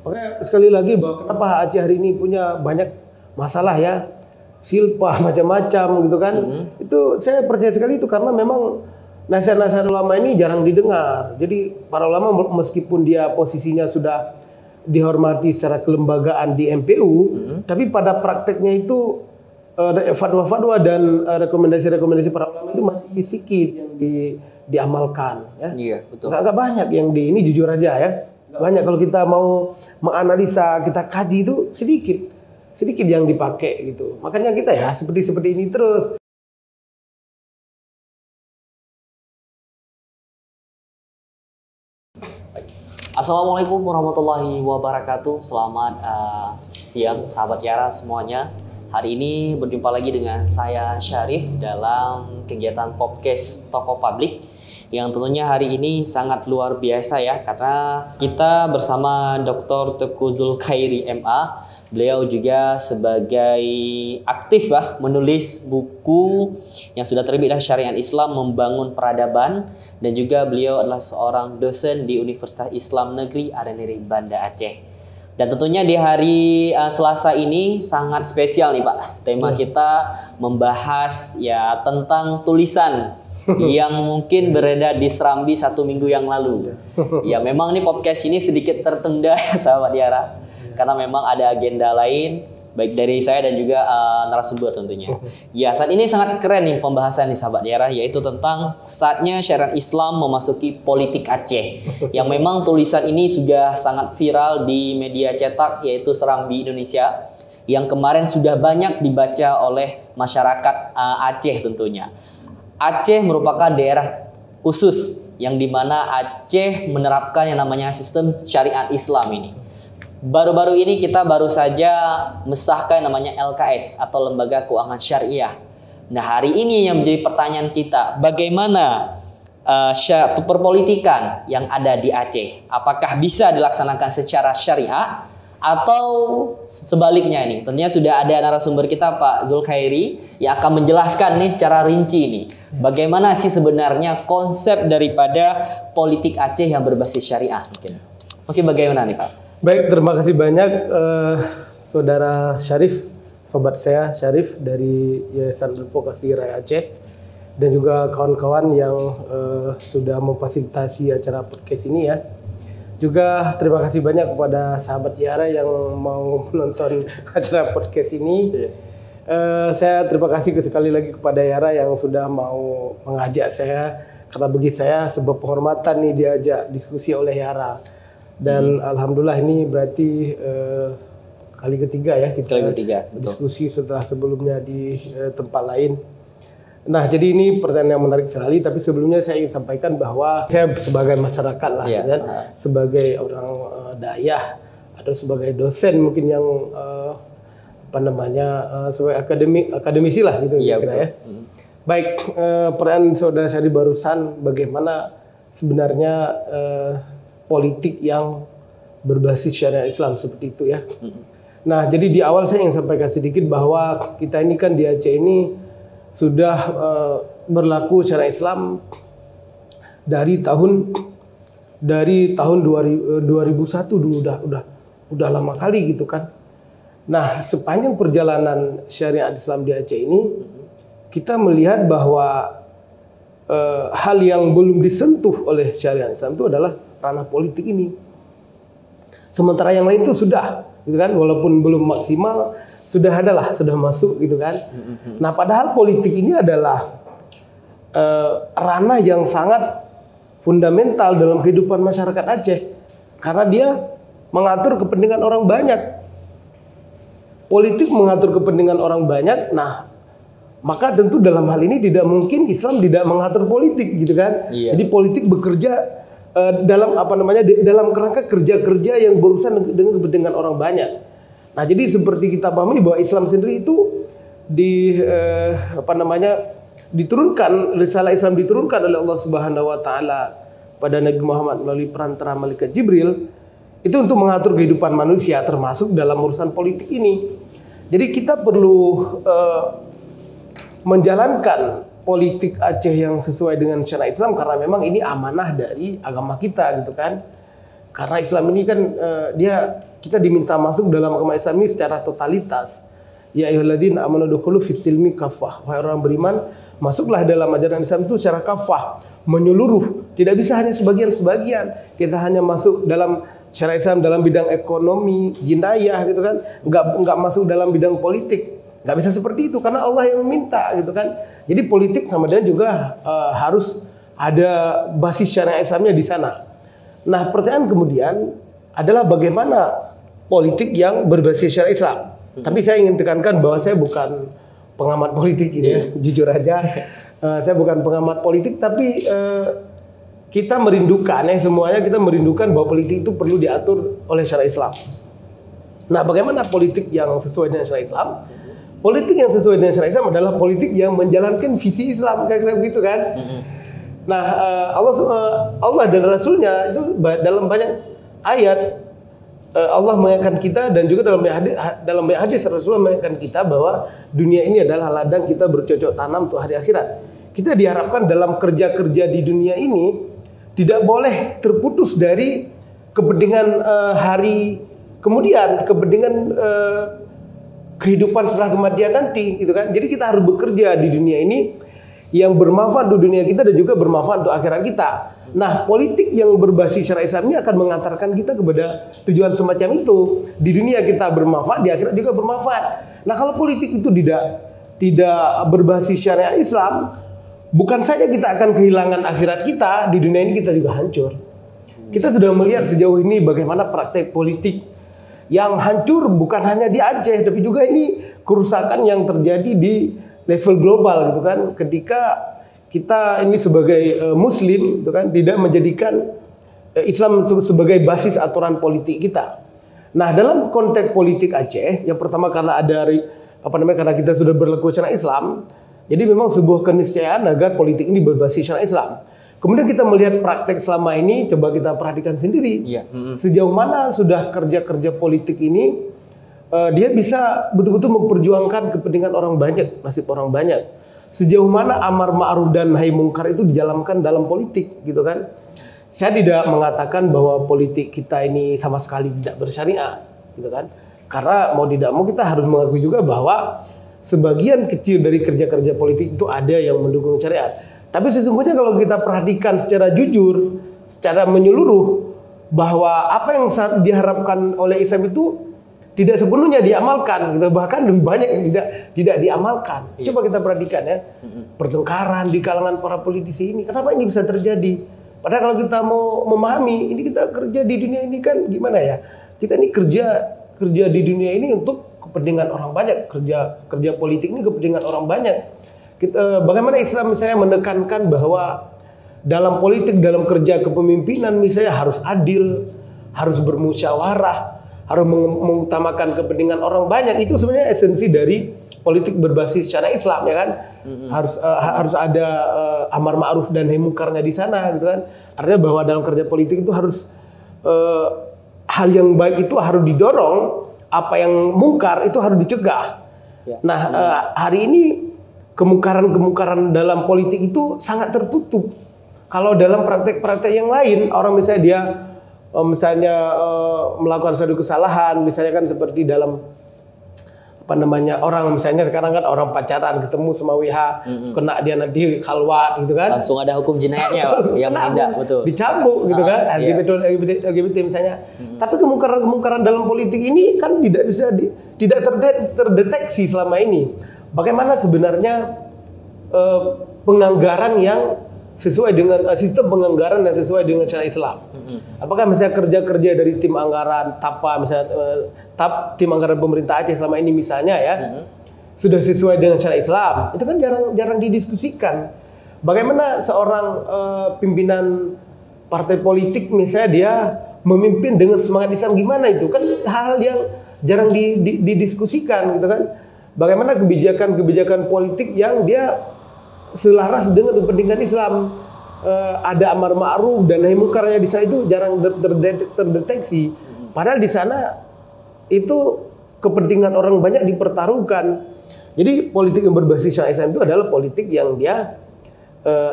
Makanya sekali lagi bahwa kenapa Aceh hari ini punya banyak masalah ya, silpa macam-macam gitu kan. Itu saya percaya sekali itu karena memang nasihat-nasihat ulama ini jarang didengar. Jadi para ulama meskipun dia posisinya sudah dihormati secara kelembagaan di MPU, tapi pada prakteknya itu fatwa-fatwa dan rekomendasi-rekomendasi para ulama itu masih sedikit yang diamalkan. Ya. Iya, betul. Nggak banyak yang ini jujur aja ya. Nggak banyak kalau kita mau menganalisa, kita kaji itu sedikit yang dipakai gitu. Makanya kita ya seperti ini terus. Assalamualaikum warahmatullahi wabarakatuh. Selamat siang sahabat Yara semuanya. Hari ini berjumpa lagi dengan saya Syarif dalam kegiatan podcast Tokoh Publik yang tentunya hari ini sangat luar biasa ya, karena kita bersama Dr. Teuku Zulkhairi MA. Beliau juga sebagai aktif menulis buku yang sudah terbit dari Syariat Islam Membangun Peradaban, dan juga beliau adalah seorang dosen di Universitas Islam Negeri Araniri Banda Aceh. Dan tentunya di hari Selasa ini sangat spesial nih Pak. Tema kita membahas ya tentang tulisan yang mungkin beredar di Serambi 1 minggu yang lalu. Ya memang nih podcast ini sedikit tertunda ya sahabat Yara, karena memang ada agenda lain baik dari saya dan juga narasumber tentunya. Ya saat ini sangat keren nih pembahasan nih sahabat Yara, yaitu tentang saatnya syariat Islam memasuki politik Aceh. Yang memang tulisan ini sudah sangat viral di media cetak yaitu Serambi Indonesia, yang kemarin sudah banyak dibaca oleh masyarakat Aceh tentunya. Aceh merupakan daerah khusus yang dimana Aceh menerapkan yang namanya sistem syariat Islam ini. Baru-baru ini kita baru saja mensahkan namanya LKS atau Lembaga Keuangan Syariah. Nah hari ini yang menjadi pertanyaan kita, bagaimana perpolitikan yang ada di Aceh? Apakah bisa dilaksanakan secara syariah atau sebaliknya ini? Tentunya sudah ada narasumber kita Pak Zulkhairi yang akan menjelaskan nih secara rinci nih. Bagaimana sih sebenarnya konsep daripada politik Aceh yang berbasis syariah mungkin? Oke, bagaimana nih Pak? Baik, terima kasih banyak Saudara Syarif, sobat saya Syarif dari Yayasan Advokasi Rakyat Aceh, dan juga kawan-kawan yang sudah memfasilitasi acara podcast ini ya. Juga terima kasih banyak kepada sahabat Yara yang mau menonton acara podcast ini. Saya terima kasih sekali lagi kepada Yara yang sudah mau mengajak saya, karena bagi saya sebuah penghormatan nih diajak diskusi oleh Yara. Dan alhamdulillah ini berarti kali ketiga ya kita diskusi setelah sebelumnya di tempat lain. Nah jadi ini pertanyaan yang menarik sekali, tapi sebelumnya saya ingin sampaikan bahwa saya sebagai masyarakat lah, kan? Sebagai orang dayah atau sebagai dosen mungkin yang sebagai akademisi lah gitu kira ya. Baik, pertanyaan saudara saya barusan, bagaimana sebenarnya politik yang berbasis syariat Islam seperti itu ya. Nah, jadi di awal saya ingin sampaikan sedikit bahwa kita ini kan di Aceh ini sudah berlaku syariat Islam dari tahun 2001 dulu, udah lama kali gitu kan. Nah, sepanjang perjalanan syariat Islam di Aceh ini kita melihat bahwa hal yang belum disentuh oleh syariat Islam itu adalah ranah politik ini. Sementara yang lain itu sudah, gitu kan, walaupun belum maksimal, sudah masuk, gitu kan. Nah, padahal politik ini adalah ranah yang sangat fundamental dalam kehidupan masyarakat Aceh, karena dia mengatur kepentingan orang banyak. Politik mengatur kepentingan orang banyak. Nah, maka tentu dalam hal ini tidak mungkin Islam tidak mengatur politik, gitu kan. Jadi politik bekerja dalam dalam kerangka kerja-kerja yang berurusan dengan kepentingan orang banyak. Nah, jadi seperti kita pahami bahwa Islam sendiri itu diturunkan, risalah Islam diturunkan oleh Allah Subhanahu wa taala pada Nabi Muhammad melalui perantara malaikat Jibril itu untuk mengatur kehidupan manusia, termasuk dalam urusan politik ini. Jadi kita perlu menjalankan politik Aceh yang sesuai dengan syariat Islam, karena memang ini amanah dari agama kita, gitu kan. Karena Islam ini kan dia kita diminta masuk dalam agama Islam ini secara totalitas. Ya ayyuhalladzina amanu dukhulu fis-silmi kaffah. Wahai orang beriman, masuklah dalam ajaran Islam itu secara kafah, menyeluruh. Tidak bisa hanya sebagian-sebagian. Kita hanya masuk dalam syariat Islam dalam bidang ekonomi, jinayah gitu kan. Enggak masuk dalam bidang politik. Enggak bisa seperti itu karena Allah yang meminta gitu kan. Jadi politik sama dengan juga harus ada basis syariat Islamnya di sana. Nah, pertanyaan kemudian adalah bagaimana politik yang berbasis syariat Islam. Tapi saya ingin tekankan bahwa saya bukan pengamat politik ini, jujur aja. Saya bukan pengamat politik, tapi kita merindukan, semuanya kita merindukan bahwa politik itu perlu diatur oleh syariat Islam. Nah, bagaimana politik yang sesuai dengan syariat Islam? Politik yang sesuai dengan syariat Islam adalah politik yang menjalankan visi Islam, kayak begitu kan? Nah, Allah dan Rasulnya itu dalam banyak ayat Allah mengingatkan kita dan juga dalam banyak hadis Rasulullah mengingatkan kita bahwa dunia ini adalah ladang kita bercocok tanam untuk hari akhirat. Kita diharapkan dalam kerja-kerja di dunia ini tidak boleh terputus dari kepentingan hari kemudian, kepentingan kehidupan setelah kematian nanti, gitu kan? Jadi kita harus bekerja di dunia ini yang bermanfaat untuk dunia kita dan juga bermanfaat untuk akhirat kita. Nah, politik yang berbasis syariat Islam ini akan mengantarkan kita kepada tujuan semacam itu. Di dunia kita bermanfaat, di akhirat juga bermanfaat. Nah, kalau politik itu tidak berbasis syariat Islam, bukan saja kita akan kehilangan akhirat kita, di dunia ini kita juga hancur. Kita sudah melihat sejauh ini bagaimana praktek politik yang hancur bukan hanya di Aceh, tapi juga ini kerusakan yang terjadi di level global gitu kan. Ketika kita ini sebagai Muslim, gitu kan, tidak menjadikan Islam sebagai basis aturan politik kita. Nah, dalam konteks politik Aceh, yang pertama karena karena kita sudah berlaku syariat Islam, jadi memang sebuah keniscayaan agar politik ini berbasis syariat Islam. Kemudian kita melihat praktek selama ini, coba kita perhatikan sendiri, sejauh mana sudah kerja-kerja politik ini dia bisa betul-betul memperjuangkan kepentingan orang banyak, nasib orang banyak. Sejauh mana amar ma'ruf dan nahi mungkar itu dijalankan dalam politik, gitu kan? Saya tidak mengatakan bahwa politik kita ini sama sekali tidak bersyariat, gitu kan? Karena mau tidak mau kita harus mengakui juga bahwa sebagian kecil dari kerja-kerja politik itu ada yang mendukung syariat. Tapi sesungguhnya kalau kita perhatikan secara jujur, secara menyeluruh, bahwa apa yang diharapkan oleh Islam itu tidak sepenuhnya diamalkan, gitu. Bahkan lebih banyak yang tidak diamalkan. Coba kita perhatikan ya, pertengkaran di kalangan para politisi ini. Kenapa ini bisa terjadi? Padahal kalau kita mau memahami, ini kita kerja di dunia ini kan gimana ya? Kita ini kerja di dunia ini untuk kepentingan orang banyak. Kerja politik ini kepentingan orang banyak. Bagaimana Islam misalnya menekankan bahwa dalam politik, dalam kerja kepemimpinan misalnya harus adil, harus bermusyawarah, harus mengutamakan kepentingan orang banyak. Itu sebenarnya esensi dari politik berbasis syariat Islam, ya kan? Harus ada amar ma'ruf dan nahi mungkarnya di sana, gitu kan? Artinya bahwa dalam kerja politik itu harus hal yang baik itu harus didorong, apa yang mungkar itu harus dicegah. Nah, hari ini kemungkaran dalam politik itu sangat tertutup. Kalau dalam praktek-praktek yang lain, orang misalnya dia melakukan suatu kesalahan, misalnya kan seperti dalam orang misalnya sekarang kan orang pacaran ketemu sama WH, kena dia nanti khalwat gitu kan, langsung ada hukum jinayatnya yang menindak, betul, dicambuk gitu kan, LGBT misalnya. Tapi kemungkaran dalam politik ini kan tidak terdeteksi selama ini. Bagaimana sebenarnya penganggaran yang sesuai dengan sistem penganggaran yang sesuai dengan syariat Islam. Apakah misalnya kerja-kerja dari tim anggaran TAPA, misalnya tim anggaran pemerintah Aceh selama ini misalnya ya, sudah sesuai dengan syariat Islam? Itu kan jarang didiskusikan. Bagaimana seorang pimpinan partai politik misalnya dia memimpin dengan semangat Islam, gimana itu? Kan hal-hal yang jarang didiskusikan gitu kan. Bagaimana kebijakan politik yang dia selaras dengan kepentingan Islam, ada amar ma'ruf dan nahi mungkarnya di sana itu jarang terdeteksi. Padahal di sana itu kepentingan orang banyak dipertaruhkan. Jadi politik yang berbasis syariat Islam itu adalah politik yang dia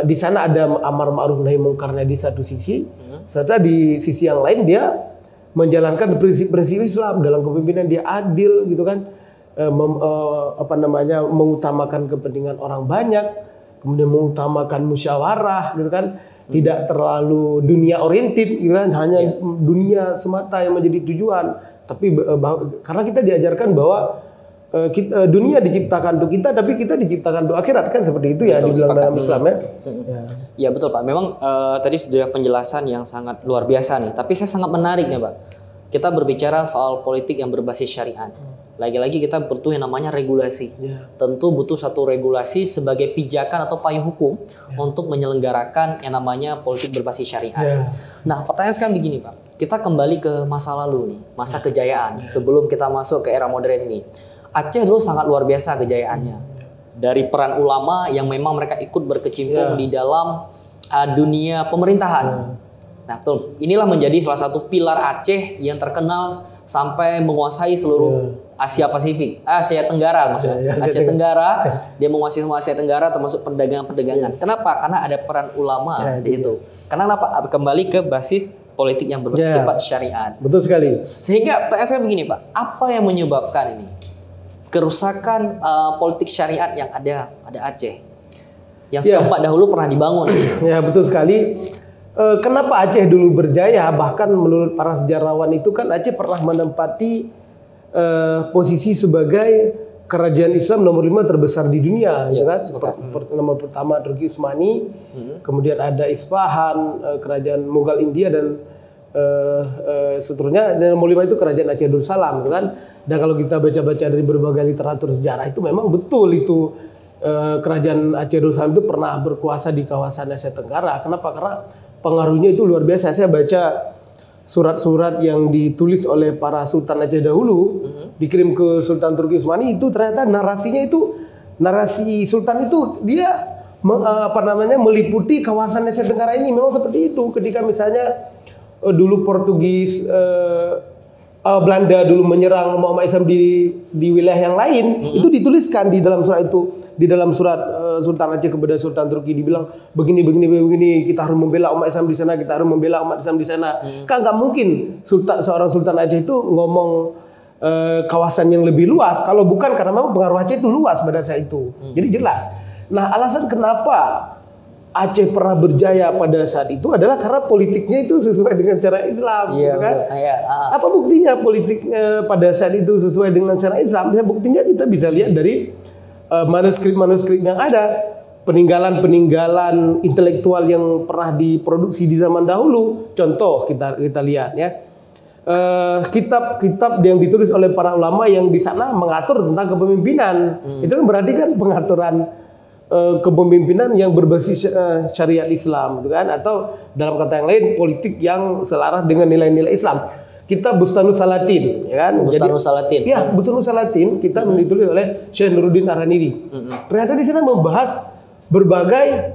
di sana ada amar ma'ruf nahi mungkarnya di satu sisi, serta di sisi yang lain dia menjalankan prinsip-prinsip Islam dalam kepemimpinan dia adil gitu kan, mengutamakan kepentingan orang banyak, kemudian mengutamakan musyawarah gitu kan, tidak terlalu dunia oriented gitu kan, hanya dunia semata yang menjadi tujuan, tapi karena kita diajarkan bahwa dunia diciptakan untuk kita, tapi kita diciptakan untuk akhirat kan, seperti itu ya dibilang dalam Islam ya. Ya betul Pak. Memang tadi sudah penjelasan yang sangat luar biasa nih. Tapi saya sangat menarik nih Pak. Kita berbicara soal politik yang berbasis syariat. Lagi-lagi kita butuh yang namanya regulasi. Tentu butuh satu regulasi sebagai pijakan atau payung hukum untuk menyelenggarakan yang namanya politik berbasis syariat. Nah, pertanyaan sekarang begini Pak. Kita kembali ke masa lalu nih, masa kejayaan sebelum kita masuk ke era modern ini. Aceh dulu sangat luar biasa kejayaannya. Dari peran ulama yang memang mereka ikut berkecimpung di dalam dunia pemerintahan. Nah, betul. Inilah menjadi salah satu pilar Aceh yang terkenal sampai menguasai seluruh Asia Pasifik, Asia Tenggara maksudnya. Asia Tenggara, dia menguasai semua Asia Tenggara termasuk perdagangan-perdagangan. Kenapa? Karena ada peran ulama di situ. Kenapa? Kembali ke basis politik yang bersifat syariat. Betul sekali. Sehingga pertanyaan saya begini Pak, apa yang menyebabkan ini? Kerusakan politik syariat yang ada pada Aceh yang sempat dahulu pernah dibangun. Ya betul sekali. Kenapa Aceh dulu berjaya? Bahkan menurut para sejarawan itu kan Aceh pernah menempati posisi sebagai kerajaan Islam nomor 5 terbesar di dunia, ya kan? Nomor pertama Turki Utsmani, kemudian ada Isfahan, kerajaan Mughal India dan seterusnya. Dan nomor 5 itu kerajaan Aceh Darussalam, gitu kan? Dan kalau kita baca-baca dari berbagai literatur sejarah itu memang betul itu kerajaan Aceh Darussalam itu pernah berkuasa di kawasan Asia Tenggara. Kenapa? Karena pengaruhnya itu luar biasa. Saya baca surat-surat yang ditulis oleh para sultan Aceh dahulu, dikirim ke Sultan Turki Utsmani, itu ternyata narasi sultan itu dia meliputi kawasan Asia Tenggara ini. Memang seperti itu. Ketika misalnya dulu Portugis Belanda dulu menyerang umat Islam di wilayah yang lain, itu dituliskan di dalam surat itu, di dalam surat Sultan Aceh kepada Sultan Turki, dibilang begini, kita harus membela umat Islam di sana, kita harus membela umat Islam di sana. Kan nggak mungkin seorang Sultan Aceh itu ngomong kawasan yang lebih luas kalau bukan karena memang pengaruh Aceh itu luas pada saat itu. Jadi jelas. Nah, alasan kenapa Aceh pernah berjaya pada saat itu adalah karena politiknya itu sesuai dengan cara Islam, gitu kan? Apa buktinya politiknya pada saat itu sesuai dengan cara Islam? Buktinya kita bisa lihat dari manuskrip-manuskrip yang ada, peninggalan-peninggalan intelektual yang pernah diproduksi di zaman dahulu. Contoh kita lihat ya, kitab-kitab yang ditulis oleh para ulama yang di sana mengatur tentang kepemimpinan. Itu kan berarti kan pengaturan kepemimpinan yang berbasis syariat Islam, gitu kan? Atau dalam kata yang lain politik yang selaras dengan nilai-nilai Islam. Kitab Bustanus Salatin, ya kan? Bustanus Salatin. Ya, Bustanus Salatin kita ditulis oleh Syekh Nuruddin Ar-Raniri. Ternyata di sana membahas berbagai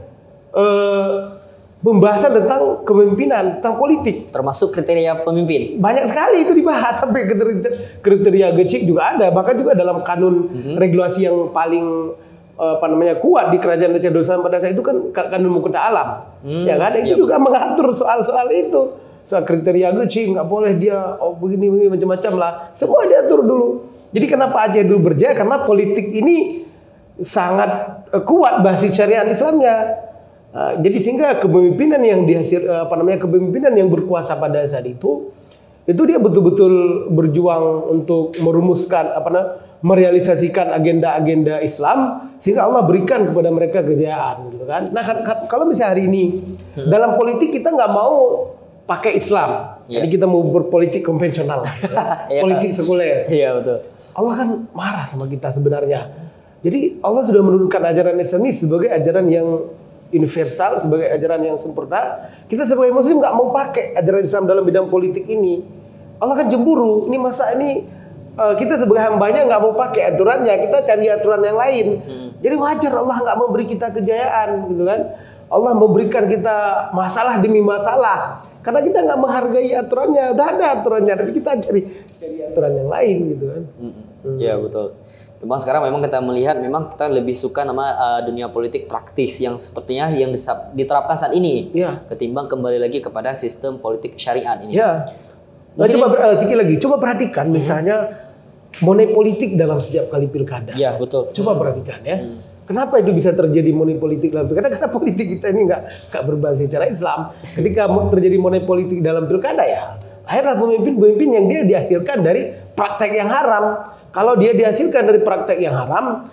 pembahasan tentang kepemimpinan, tentang politik, termasuk kriteria pemimpin. Banyak sekali itu dibahas, sampai kriteria Gecik juga ada, bahkan juga dalam kanun regulasi yang paling kuat di kerajaan Aceh Darussalam pada saat itu kan kanun Muqaddas Alam, ya kan? Itu juga mengatur soal-soal itu, soal kriteria Gecik, nggak boleh dia begini macam-macam lah, semua diatur dulu. Jadi kenapa Aceh dulu berjaya? Karena politik ini sangat kuat basis syariat Islamnya. Jadi sehingga kepemimpinan yang kepemimpinan yang berkuasa pada saat itu dia betul-betul berjuang untuk merumuskan merealisasikan agenda-agenda Islam sehingga Allah berikan kepada mereka kejayaan, gitu kan. Nah, kalau misalnya hari ini dalam politik kita nggak mau pakai Islam, jadi kita mau berpolitik konvensional, politik sekuler. Iya betul. Allah kan marah sama kita sebenarnya. Jadi Allah sudah menurunkan ajaran Islam ini sebagai ajaran yang universal, sebagai ajaran yang sempurna. Kita sebagai Muslim nggak mau pakai ajaran Islam dalam bidang politik ini. Allah kan cemburu. Ini masa ini kita sebagai hambanya nggak mau pakai aturannya, kita cari aturan yang lain. Jadi wajar Allah nggak memberi kita kejayaan, gitu kan? Allah memberikan kita masalah demi masalah karena kita nggak menghargai aturannya. Udah ada aturannya, tapi kita cari aturan yang lain, gitu kan? Iya betul. Memang sekarang kita melihat kita lebih suka dunia politik praktis yang sepertinya yang diterapkan saat ini, ketimbang kembali lagi kepada sistem politik syariat ini. Sikit lagi, coba perhatikan misalnya money politik dalam setiap kali pilkada. Ya, betul. Coba perhatikan ya. Kenapa itu bisa terjadi money politik dalam pilkada? Karena politik kita ini nggak berbasis secara Islam. Ketika terjadi money politik dalam pilkada ya, akhirnya pemimpin-pemimpin yang dia dihasilkan dari praktek yang haram. Kalau dia dihasilkan dari praktek yang haram,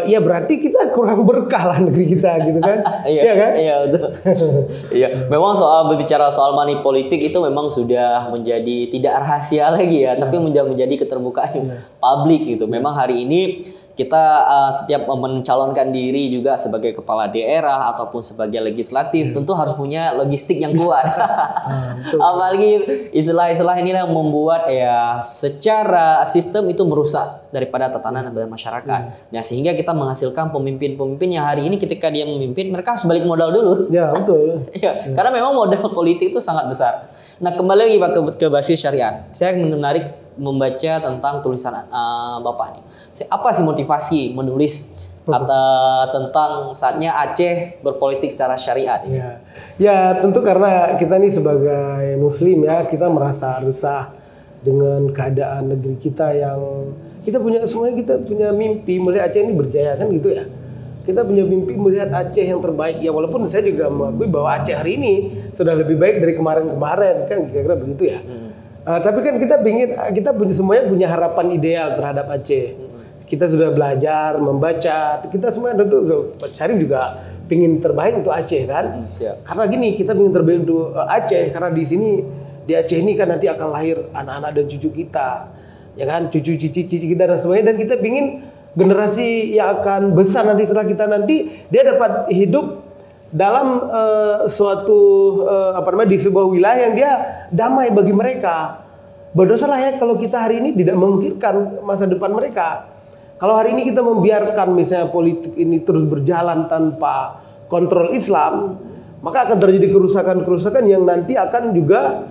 ya berarti kita kurang berkah lah negeri kita gitu kan. Iya kan? Iya betul. Iya, memang berbicara soal money politik itu memang sudah menjadi tidak rahasia lagi ya, tapi menjadi keterbukaan publik gitu. Memang hari ini kita setiap mencalonkan diri juga sebagai kepala daerah ataupun sebagai legislatif tentu harus punya logistik yang kuat. Apalagi istilah-istilah ini yang membuat ya secara sistem itu merusak daripada tatanan masyarakat. Nah, sehingga kita menghasilkan pemimpin-pemimpin yang hari ini ketika dia memimpin mereka harus balik modal dulu. Ya, betul. Karena memang modal politik itu sangat besar. Nah, kembali lagi Pak ke basis syariat. Saya menarik membaca tentang tulisan Bapak nih. Apa sih motivasi menulis tentang saatnya Aceh berpolitik secara syariat? Ya, tentu karena kita nih sebagai Muslim ya, kita merasa resah dengan keadaan negeri kita yang kita punya mimpi melihat Aceh ini berjaya kan gitu ya. Kita punya mimpi melihat Aceh yang terbaik ya, walaupun saya juga mengakui bahwa Aceh hari ini sudah lebih baik dari kemarin-kemarin kan kira-kira begitu ya. Tapi kan semuanya punya harapan ideal terhadap Aceh. Kita sudah belajar, membaca, kita semua tentu Syarif juga pingin terbaik untuk Aceh kan. Karena gini, kita pingin terbaik untuk Aceh karena di Aceh ini kan nanti akan lahir anak-anak dan cucu kita, ya kan, cucu-cucu kita dan semuanya, dan kita pingin generasi yang akan besar nanti setelah kita nanti dia dapat hidup dalam di sebuah wilayah yang dia damai bagi mereka. Berdosalah ya kalau kita hari ini tidak memikirkan masa depan mereka. Kalau hari ini kita membiarkan misalnya politik ini terus berjalan tanpa kontrol Islam, maka akan terjadi kerusakan-kerusakan yang nanti akan juga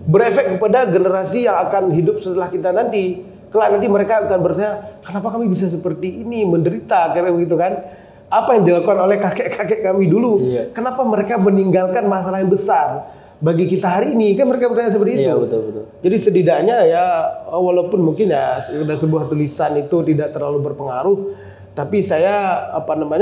berefek kepada generasi yang akan hidup setelah kita nanti. Kelak nanti mereka akan bertanya, kenapa kami bisa seperti ini, menderita, kayak begitu kan? Apa yang dilakukan oleh kakek-kakek kami dulu? Kenapa mereka meninggalkan masalah yang besar bagi kita hari ini? Kan mereka bertanya seperti itu. Betul. Jadi setidaknya ya, walaupun mungkin ya sebuah tulisan itu tidak terlalu berpengaruh, tapi saya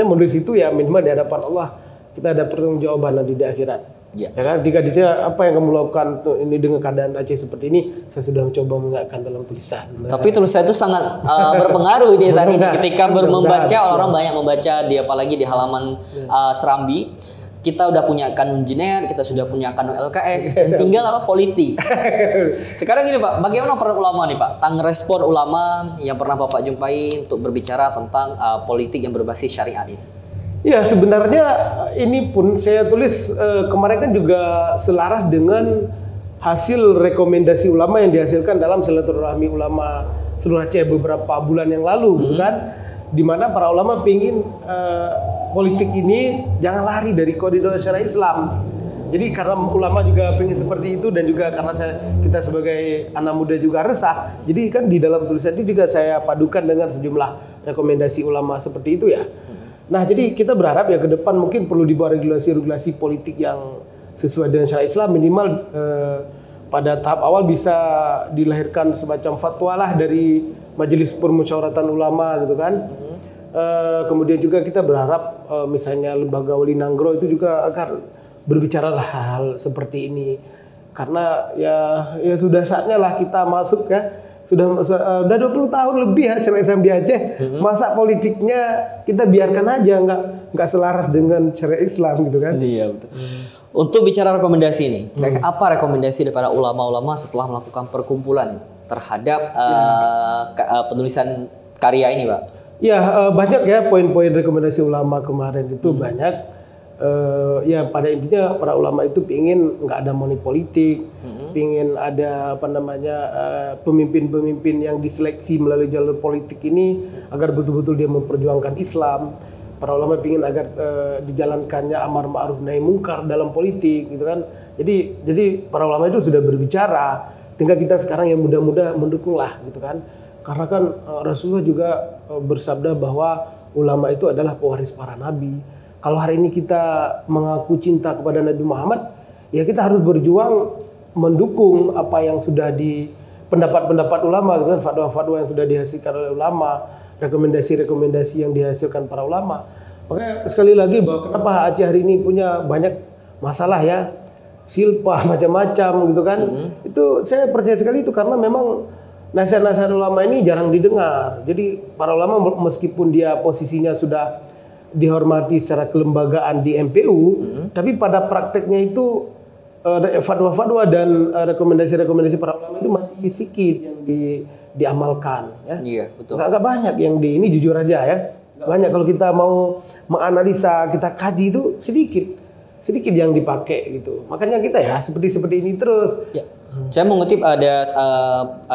menulis itu ya minimal di hadapan Allah kita ada pertanggungjawaban nanti di akhirat. Ya kan, jika ditanya apa yang kamu lakukan ini dengan keadaan Aceh seperti ini, saya sudah mencoba mengingatkan dalam tulisan. Tapi tulisan itu sangat berpengaruh di saat ini. Ketika membaca, orang banyak membaca, apalagi di halaman Serambi. Kita udah punya kanun Jener, kita sudah punya kanun LKS, dan tinggal politik. Sekarang gini Pak, bagaimana peran ulama nih Pak? Respon ulama yang pernah Bapak jumpai untuk berbicara tentang politik yang berbasis syariat ini? Ya, sebenarnya ini pun saya tulis kemarin kan juga selaras dengan hasil rekomendasi ulama yang dihasilkan dalam silaturahmi ulama seluruh Aceh beberapa bulan yang lalu, gitu kan? Di mana para ulama pingin politik ini jangan lari dari koridor syariat Islam. Jadi karena ulama juga pingin seperti itu dan juga karena kita sebagai anak muda juga resah, jadi kan di dalam tulisan itu juga saya padukan dengan sejumlah rekomendasi ulama seperti itu ya. Nah, jadi kita berharap ya ke depan mungkin perlu dibuat regulasi-regulasi politik yang sesuai dengan syariat Islam, minimal pada tahap awal bisa dilahirkan semacam fatwa lah dari Majelis Permusyawaratan Ulama gitu kan. Kemudian juga kita berharap misalnya lembaga Wali Nanggro itu juga akan berbicara hal seperti ini. Karena ya sudah saatnya lah kita masuk ya. Sudah 20 tahun lebih ya syariat Islam di Aceh. Masa politiknya kita biarkan aja nggak selaras dengan syariat Islam gitu kan. Iya betul. Untuk bicara rekomendasi ini, apa rekomendasi daripada ulama-ulama setelah melakukan perkumpulan itu terhadap penulisan karya ini, Pak? Ya, banyak ya poin-poin rekomendasi ulama kemarin itu banyak. Ya pada intinya para ulama itu pingin nggak ada money politik, pingin ada pemimpin-pemimpin yang diseleksi melalui jalur politik ini agar betul-betul dia memperjuangkan Islam. Para ulama pingin agar dijalankannya amar ma'ruf nahi mungkar dalam politik, gitu kan. Jadi para ulama itu sudah berbicara. Tinggal kita sekarang yang muda-muda mendukung lah, gitu kan. Karena kan Rasulullah juga bersabda bahwa ulama itu adalah pewaris para nabi. Kalau hari ini kita mengaku cinta kepada Nabi Muhammad, ya kita harus berjuang mendukung apa yang sudah di pendapat-pendapat ulama, gitu kan, fatwa-fatwa yang sudah dihasilkan oleh ulama, rekomendasi-rekomendasi yang dihasilkan para ulama. Makanya sekali lagi bahwa kenapa Aceh hari ini punya banyak masalah ya, silpa macam-macam gitu kan. Itu saya percaya sekali itu karena memang nasihat-nasihat ulama ini jarang didengar. Jadi para ulama meskipun dia posisinya sudah dihormati secara kelembagaan di MPU, tapi pada prakteknya itu fatwa-fatwa dan rekomendasi-rekomendasi para ulama itu masih sedikit yang diamalkan ya. Iya, betul. Nggak banyak yang ini jujur aja ya. Nggak banyak kalau kita mau menganalisa, kita kaji itu sedikit yang dipakai gitu. Makanya kita ya seperti ini terus. Ya. Saya mengutip ada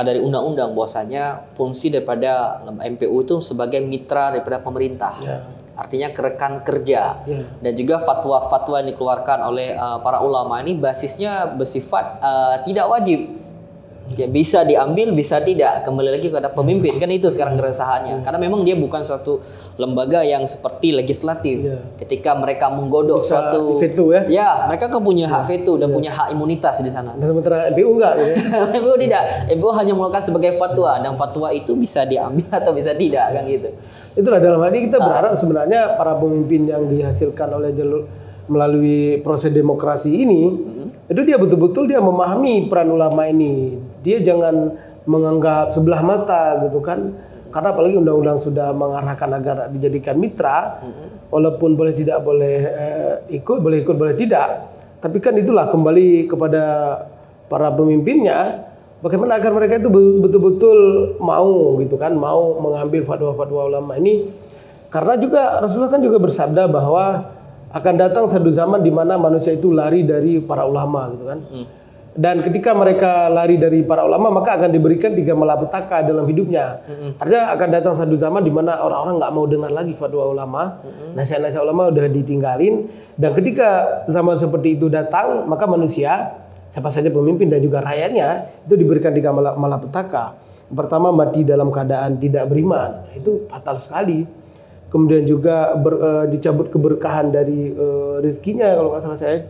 dari undang-undang bahwasanya fungsi daripada MPU itu sebagai mitra daripada pemerintah. Ya. Artinya rekan kerja. Ya. Dan juga fatwa-fatwa yang dikeluarkan oleh para ulama ini basisnya bersifat tidak wajib. Ya, bisa diambil, bisa tidak. Kembali lagi kepada pemimpin, kan itu sekarang keresahannya. Karena memang dia bukan suatu lembaga yang seperti legislatif. Ketika mereka menggodok bisa suatu veto ya. Ya, mereka kan punya hak veto dan punya hak imunitas di sana. Dan sementara MPU enggak gitu. MPU tidak. MPU hanya melakukan sebagai fatwa dan fatwa itu bisa diambil atau bisa tidak kan gitu. Itulah dalam hal ini kita berharap sebenarnya para pemimpin yang dihasilkan oleh jalur melalui proses demokrasi ini itu dia betul-betul dia memahami peran ulama ini. Dia jangan menganggap sebelah mata gitu kan. Karena apalagi undang-undang sudah mengarahkan agar dijadikan mitra, walaupun boleh tidak boleh ikut boleh tidak. Tapi kan itulah kembali kepada para pemimpinnya, bagaimana agar mereka itu betul-betul mau gitu kan, mau mengambil fatwa-fatwa ulama ini. Karena juga Rasulullah kan juga bersabda bahwa akan datang satu zaman di mana manusia itu lari dari para ulama gitu kan. Dan ketika mereka lari dari para ulama, maka akan diberikan 3 malapetaka dalam hidupnya. Artinya akan datang satu zaman di mana orang-orang nggak mau dengar lagi fatwa ulama, nasihat-nasihat ulama udah ditinggalin. Dan ketika zaman seperti itu datang, maka manusia, siapa saja pemimpin dan juga rakyatnya, itu diberikan 3 malapetaka. Pertama, mati dalam keadaan tidak beriman, itu fatal sekali. Kemudian juga dicabut keberkahan dari rezekinya kalau nggak salah saya.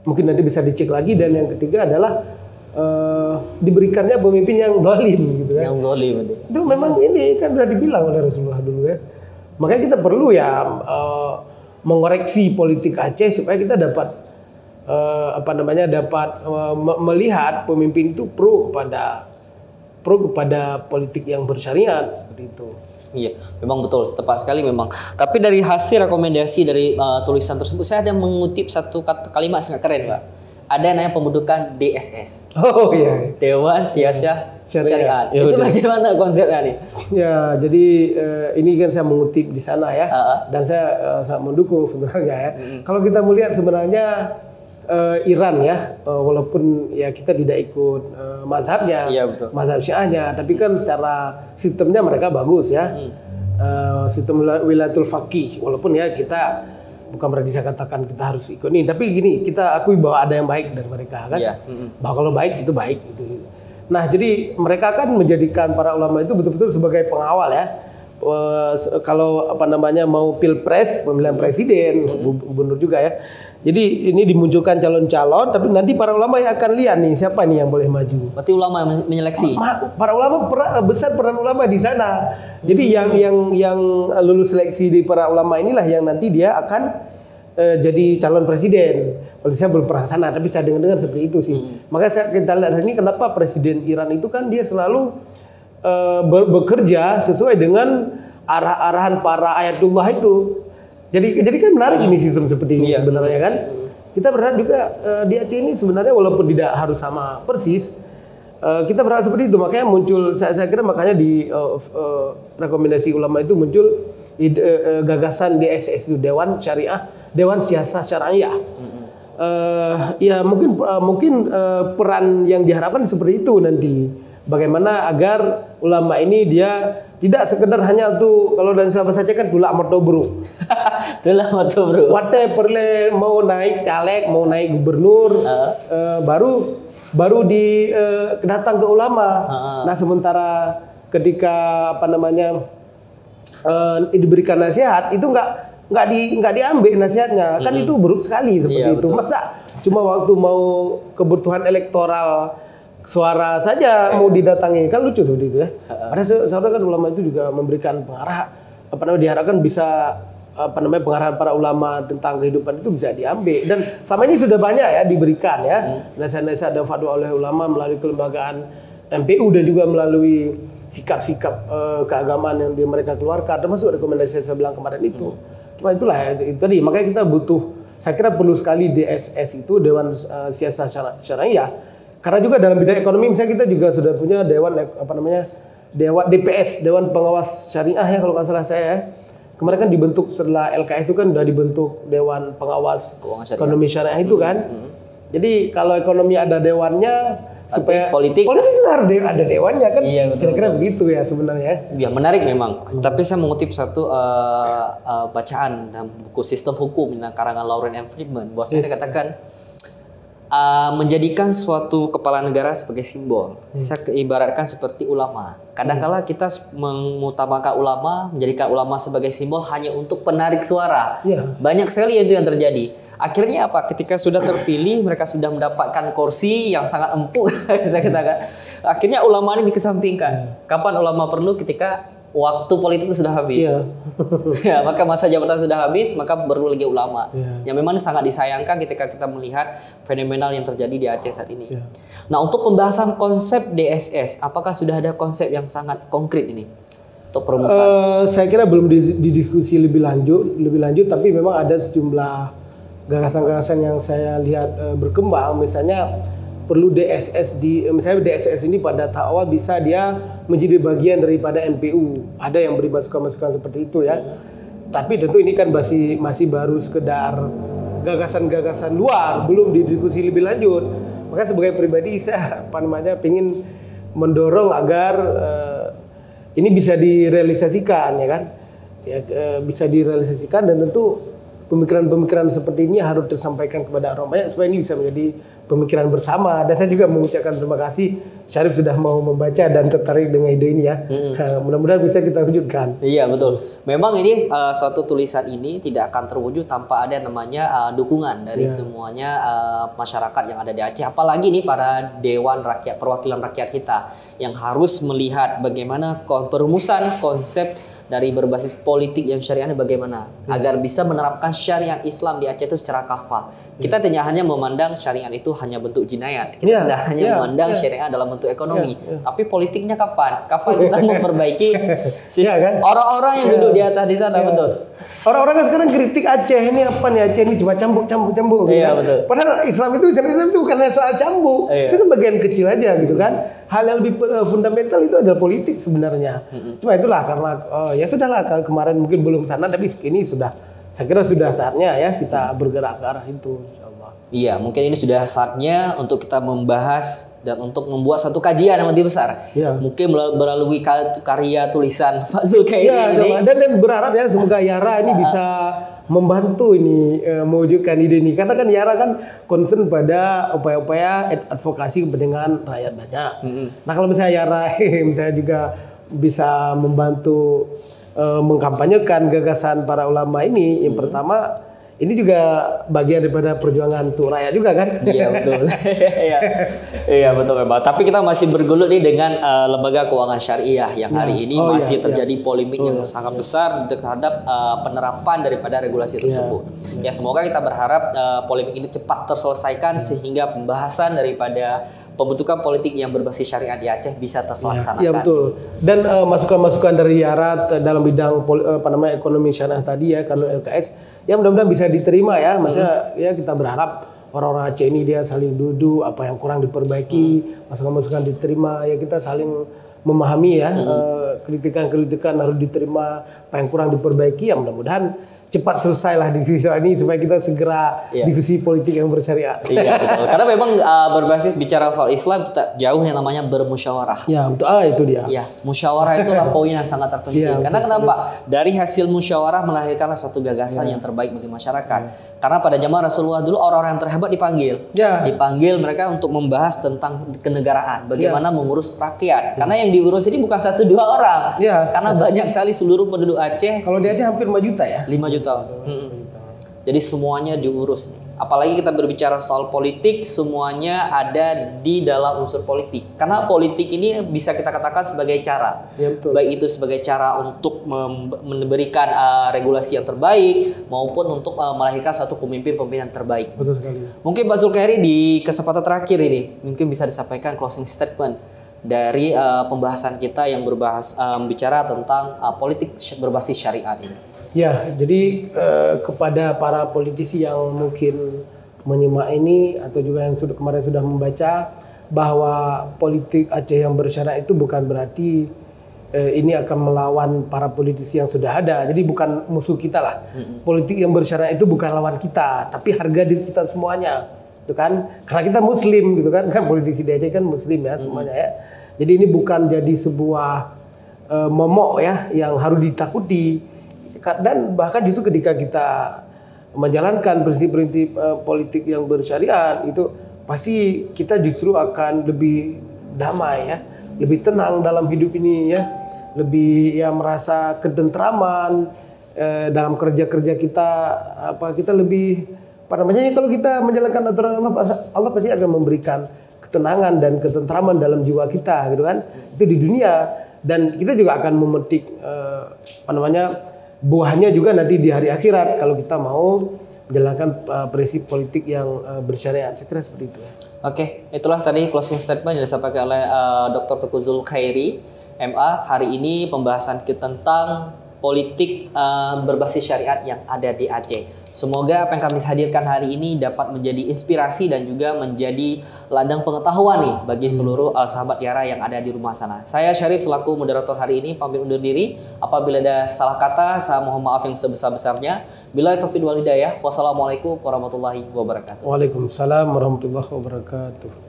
Mungkin nanti bisa dicek lagi. Dan yang ketiga adalah diberikannya pemimpin yang zalim gitu kan. Yang zalim itu memang ini kan sudah dibilang oleh Rasulullah dulu ya. Makanya kita perlu ya mengoreksi politik Aceh supaya kita dapat melihat pemimpin itu pro kepada politik yang bersyariat seperti itu. Iya, memang betul, tepat sekali memang. Tapi dari hasil rekomendasi dari tulisan tersebut, saya ada mengutip satu kalimat sangat keren, Pak. Ada yang namanya pembentukan DSS. Oh iya. Dewan Siasah Syariat. Itu bagaimana konsepnya nih? Ya, jadi ini kan saya mengutip di sana ya, dan saya sangat mendukung sebenarnya ya. Kalau kita melihat sebenarnya Iran ya, walaupun ya kita tidak ikut mazhabnya, mazhab Syiahnya, tapi kan secara sistemnya mereka bagus ya, sistem wilayatul faqih, walaupun ya kita bukan berarti saya katakan kita harus ikut ini, tapi gini, kita akui bahwa ada yang baik dari mereka kan, bahwa kalau baik itu baik gitu. Nah jadi mereka kan menjadikan para ulama itu betul-betul sebagai pengawal ya. Kalau mau pilpres, pemilihan presiden, gubernur juga ya. Jadi ini dimunculkan calon-calon, tapi nanti para ulama yang akan lihat nih siapa nih yang boleh maju. Berarti ulama yang menyeleksi. Para ulama besar peran ulama di sana. Jadi yang lulus seleksi di para ulama inilah yang nanti dia akan jadi calon presiden. Kalau saya belum pernah sana, tapi saya dengar seperti itu sih. Makanya kita lihat hari ini kenapa presiden Iran itu kan dia selalu bekerja sesuai dengan arahan para ayatullah itu. Jadi kan menarik ini sistem seperti ini sebenarnya kan. Kita berharap juga di Aceh ini sebenarnya walaupun tidak harus sama persis, kita berharap seperti itu. Makanya muncul, saya kira makanya di rekomendasi ulama itu muncul gagasan DSS itu, Dewan Syariah, Dewan Siasah Syariah. Ya mungkin peran yang diharapkan seperti itu nanti. Bagaimana agar ulama ini dia tidak sekedar hanya untuk, kalau dan sahabat saja kan tulak mertobruk. Tulak mertobruk. Wate perle mau naik caleg, mau naik gubernur, baru datang ke ulama. Nah sementara ketika diberikan nasihat itu nggak diambil nasihatnya, kan itu buruk sekali seperti itu. Cuma waktu mau kebutuhan elektoral suara saja mau didatangi, kan lucu seperti itu ya. Padahal seharusnya kan ulama itu juga memberikan pengarah, diharapkan bisa pengarahan para ulama tentang kehidupan itu bisa diambil, dan selama ini sudah banyak ya diberikan ya nasihat-nasihat dan fatwa oleh ulama melalui kelembagaan MPU dan juga melalui sikap-sikap keagamaan yang mereka keluarkan, termasuk rekomendasi saya bilang kemarin itu. Cuma itulah itu tadi, makanya kita butuh, saya kira perlu sekali DSS itu, Dewan Siasat Syariah, karena juga dalam bidang ekonomi misalnya kita juga sudah punya Dewan DPS, Dewan Pengawas Syariah ya kalau nggak salah saya ya. Kemarin kan dibentuk setelah LKS itu kan sudah dibentuk Dewan Pengawas Ekonomi Syariah itu kan. Jadi kalau ekonomi ada dewannya, supaya politik harus ada dewannya kan. Iya, kira-kira begitu ya sebenarnya. Ya menarik memang. Tapi saya mengutip satu bacaan dalam buku Sistem Hukum karangan Lauren M. Friedman, bahwa saya dikatakan menjadikan suatu kepala negara sebagai simbol. Saya ibaratkan seperti ulama. Kadang-kala kita mengutamakan ulama, menjadikan ulama sebagai simbol hanya untuk penarik suara. Banyak sekali itu yang terjadi. Akhirnya apa? Ketika sudah terpilih, mereka sudah mendapatkan kursi yang sangat empuk, bisa katakan. Akhirnya ulama ini dikesampingkan. Kapan ulama perlu? Ketika waktu politik itu sudah habis. Ya, maka masa jabatan sudah habis, maka perlu lagi ulama. Yang memang sangat disayangkan ketika kita melihat fenomenal yang terjadi di Aceh saat ini. Nah, untuk pembahasan konsep DSS, apakah sudah ada konsep yang sangat konkret ini untuk perumusan? Saya kira belum didiskusi lebih lanjut, tapi memang ada sejumlah gagasan-gagasan yang saya lihat berkembang. Misalnya perlu DSS misalnya DSS ini pada tahap awal bisa dia menjadi bagian daripada MPU. Ada yang beri masukan-masukan seperti itu ya. Tapi tentu ini kan masih baru sekedar gagasan-gagasan luar, belum didiskusi lebih lanjut. Maka sebagai pribadi saya ingin mendorong agar ini bisa direalisasikan ya kan. Ya, bisa direalisasikan, dan tentu pemikiran-pemikiran seperti ini harus disampaikan kepada orang banyak supaya ini bisa menjadi pemikiran bersama. Dan saya juga mengucapkan terima kasih Syarif sudah mau membaca dan tertarik dengan ide ini ya. Mudah-mudahan bisa kita wujudkan. Iya betul. Memang ini suatu tulisan ini tidak akan terwujud tanpa ada namanya dukungan dari semuanya masyarakat yang ada di Aceh. Apalagi nih para Dewan Rakyat, perwakilan rakyat kita yang harus melihat bagaimana perumusan konsep dari berbasis politik yang syariah ini bagaimana agar bisa menerapkan syariat Islam di Aceh itu secara kafah. Kita tidak hanya memandang syariat itu hanya bentuk jinayat. Kita tidak hanya memandang syariat dalam bentuk ekonomi. Tapi politiknya kapan? Kapan kita memperbaiki orang-orang yang duduk di atas di sana, betul. Orang-orang kan sekarang kritik Aceh ini apa nih, Aceh ini cuma cambuk gitu kan. Betul. Padahal Islam itu bukan soal cambuk. Itu kan bagian kecil aja gitu kan. Hal yang lebih fundamental itu adalah politik sebenarnya. Cuma itulah karena ya sudahlah, kemarin mungkin belum sana, tapi ini sudah, saya kira sudah saatnya ya kita bergerak ke arah itu, insyaallah. Iya, mungkin ini sudah saatnya untuk kita membahas dan untuk membuat satu kajian yang lebih besar. Mungkin melalui karya tulisan Pak Zulkaini ini. Dan berharap ya semoga Yara ini bisa membantu ini mewujudkan ide ini, karena kan Yara kan concern pada upaya-upaya advokasi kepentingan rakyat banyak. Nah kalau misalnya Yara misalnya juga bisa membantu mengkampanyekan gagasan para ulama ini, yang pertama ini juga bagian daripada perjuangan untuk rakyat juga kan? Iya betul. Iya betul memang. Tapi kita masih bergelut nih dengan lembaga keuangan syariah yang hari ini masih terjadi polemik yang sangat besar terhadap penerapan daripada regulasi tersebut. Ya semoga kita berharap polemik ini cepat terselesaikan sehingga pembahasan daripada pembentukan politik yang berbasis syariat di Aceh bisa terlaksanakan. Iya betul. Dan masukan-masukan dari Yara dalam bidang ekonomi syariah tadi ya, kalau LKS ya mudah-mudahan bisa diterima ya. Maksudnya ya kita berharap orang-orang Aceh ini dia saling duduk, apa yang kurang diperbaiki, masukan-masukan diterima, ya kita saling memahami ya, kritikan-kritikan harus diterima, apa yang kurang diperbaiki, ya mudah-mudahan cepat selesailah diskusi ini supaya kita segera diskusi politik yang bersyariat. Iya betul. Karena memang berbasis bicara soal Islam kita jauh yang namanya bermusyawarah. Ya betul. Itu dia. Ya, musyawarah itu poin yang sangat terpenting. Karena kenapa? Dari hasil musyawarah melahirkanlah suatu gagasan yang terbaik bagi masyarakat. Karena pada zaman Rasulullah dulu orang-orang yang terhebat dipanggil. Dipanggil mereka untuk membahas tentang kenegaraan, bagaimana mengurus rakyat. Karena yang diurus ini bukan 1-2 orang. Karena banyak sekali seluruh penduduk Aceh. Kalau di Aceh hampir 5 juta ya. 5 juta. Jadi semuanya diurus nih. Apalagi kita berbicara soal politik, semuanya ada di dalam unsur politik. Karena politik ini bisa kita katakan sebagai cara. Ya, betul. Baik itu sebagai cara untuk memberikan regulasi yang terbaik, maupun untuk melahirkan suatu pemimpin-pemimpin yang terbaik. Betul sekali. Mungkin Pak Zulkhairi di kesempatan terakhir ini, mungkin bisa disampaikan closing statement dari pembahasan kita yang bicara tentang politik berbasis syariat ini. Ya, jadi kepada para politisi yang mungkin menyimak ini atau juga yang kemarin sudah membaca bahwa politik Aceh yang bersyariat itu bukan berarti ini akan melawan para politisi yang sudah ada. Jadi bukan musuh kita lah. Politik yang bersyariat itu bukan lawan kita, tapi harga diri kita semuanya, gitu kan? Karena kita Muslim, gitu kan? Kan politisi di Aceh kan Muslim ya semuanya ya. Jadi ini bukan jadi sebuah momok ya yang harus ditakuti. Dan bahkan justru ketika kita menjalankan prinsip-prinsip politik yang bersyariat itu pasti kita justru akan lebih damai ya, lebih tenang dalam hidup ini ya, lebih ya merasa ketentraman dalam kerja-kerja kita, kita lebih kalau kita menjalankan aturan Allah pasti akan memberikan ketenangan dan ketentraman dalam jiwa kita gitu kan. Itu di dunia, dan kita juga akan memetik buahnya juga nanti di hari akhirat kalau kita mau menjalankan prinsip politik yang bersyariat. Saya kira seperti itu. Oke, itulah tadi closing statement yang disampaikan oleh Dr. Teguh Zulkhairi, MA. Hari ini pembahasan kita tentang politik berbasis syariat yang ada di Aceh. Semoga apa yang kami hadirkan hari ini dapat menjadi inspirasi dan juga menjadi ladang pengetahuan nih bagi seluruh sahabat Tiara yang ada di rumah sana. Saya Syarif selaku moderator hari ini pamit undur diri. Apabila ada salah kata, saya mohon maaf yang sebesar-besarnya. Billahi taufiq wal hidayah. Wassalamualaikum warahmatullahi wabarakatuh. Waalaikumsalam warahmatullahi wabarakatuh.